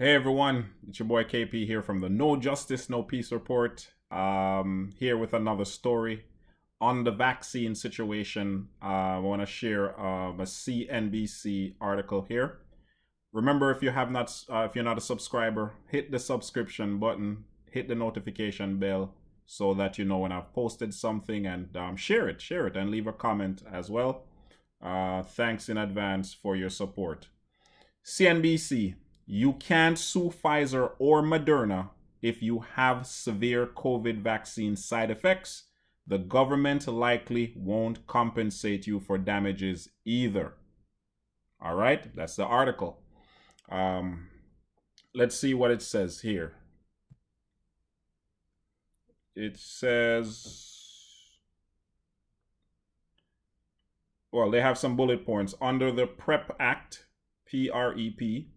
Hey everyone, it's your boy KP here from the No Justice, No Peace report. Here with another story on the vaccine situation. I want to share a CNBC article here. Remember, if you're not a subscriber, hit the subscription button, hit the notification bell so that you know when I've posted something, and share it, and leave a comment as well. Thanks in advance for your support. CNBC. You can't sue Pfizer or Moderna if you have severe COVID vaccine side effects. The government likely won't compensate you for damages either. All right, that's the article. Let's see what it says here. It says, well, they have some bullet points. Under the PrEP Act, PrEP,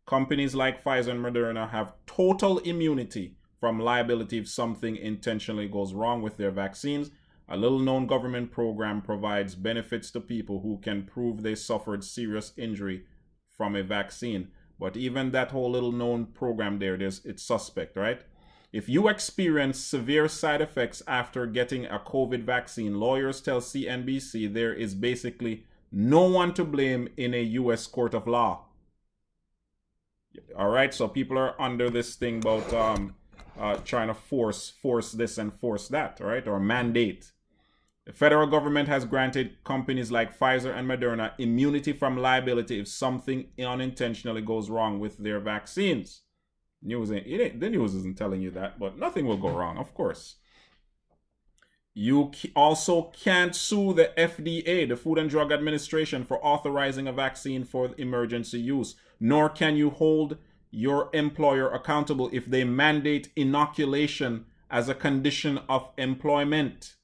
companies like Pfizer and Moderna have total immunity from liability if something intentionally goes wrong with their vaccines. A little-known government program provides benefits to people who can prove they suffered serious injury from a vaccine. But even that whole little-known program there, it's suspect, right? If you experience severe side effects after getting a COVID vaccine, lawyers tell CNBC there is basically no one to blame in a U.S. court of law. All right, so people are under this thing about trying to force this and force that, right? Or mandate. The federal government has granted companies like Pfizer and Moderna immunity from liability if something unintentionally goes wrong with their vaccines. The news isn't telling you that, but nothing will go wrong, of course. You also can't sue the FDA, the Food and Drug Administration, for authorizing a vaccine for emergency use, nor can you hold your employer accountable if they mandate inoculation as a condition of employment.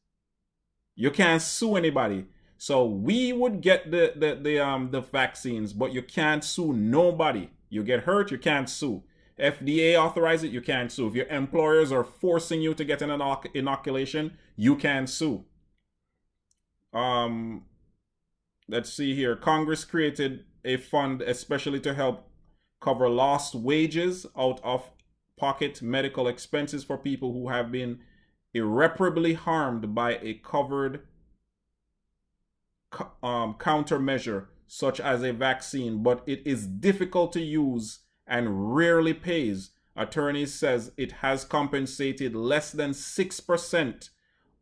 You can't sue anybody. So we would get the vaccines, but you can't sue nobody. You get hurt, you can't sue. FDA authorize it, you can't sue. If your employers are forcing you to get an inoculation, you can sue. Let's see here. Congress created a fund especially to help cover lost wages, out of pocket medical expenses for people who have been irreparably harmed by a covered countermeasure such as a vaccine, but it is difficult to use and rarely pays. Attorneys says it has compensated less than 6%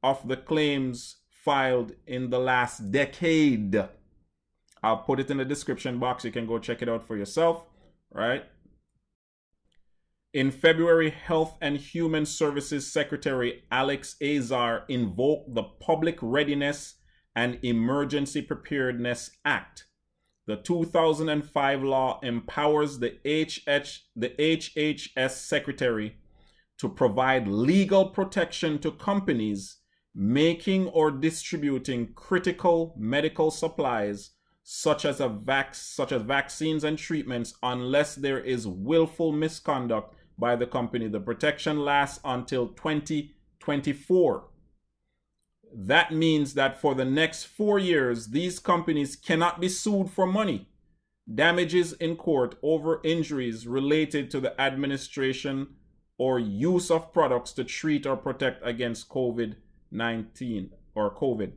of the claims filed in the last decade. I'll put it in the description box. You can go check it out for yourself, right? In February, Health and Human Services Secretary Alex Azar invoked the Public Readiness and Emergency Preparedness Act. The 2005 law empowers the HHS Secretary to provide legal protection to companies making or distributing critical medical supplies such as vaccines and treatments unless there is willful misconduct by the company. The protection lasts until 2024. That means that for the next 4 years, these companies cannot be sued for money, damages in court over injuries related to the administration or use of products to treat or protect against COVID-19 or COVID.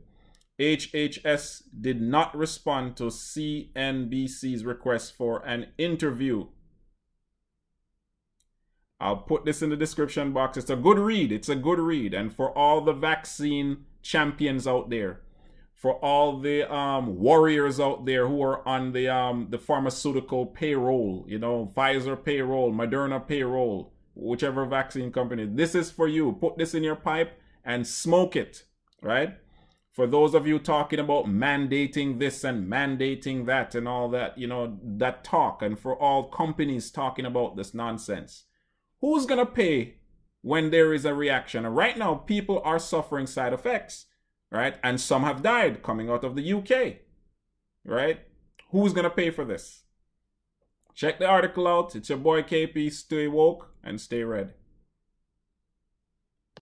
HHS did not respond to CNBC's request for an interview. I'll put this in the description box. It's a good read. It's a good read. And for all the vaccine champions out there, for all the warriors out there who are on the pharmaceutical payroll, you know, Pfizer payroll, Moderna payroll, whichever vaccine company, this is for you. Put this in your pipe and smoke it, right? For those of you talking about mandating this and mandating that and all that, you know, that talk, and for all companies talking about this nonsense, who's going to pay when there is a reaction? And right now, people are suffering side effects, right? And some have died coming out of the UK, right? Who's going to pay for this? Check the article out. It's your boy KP. Stay woke and stay red.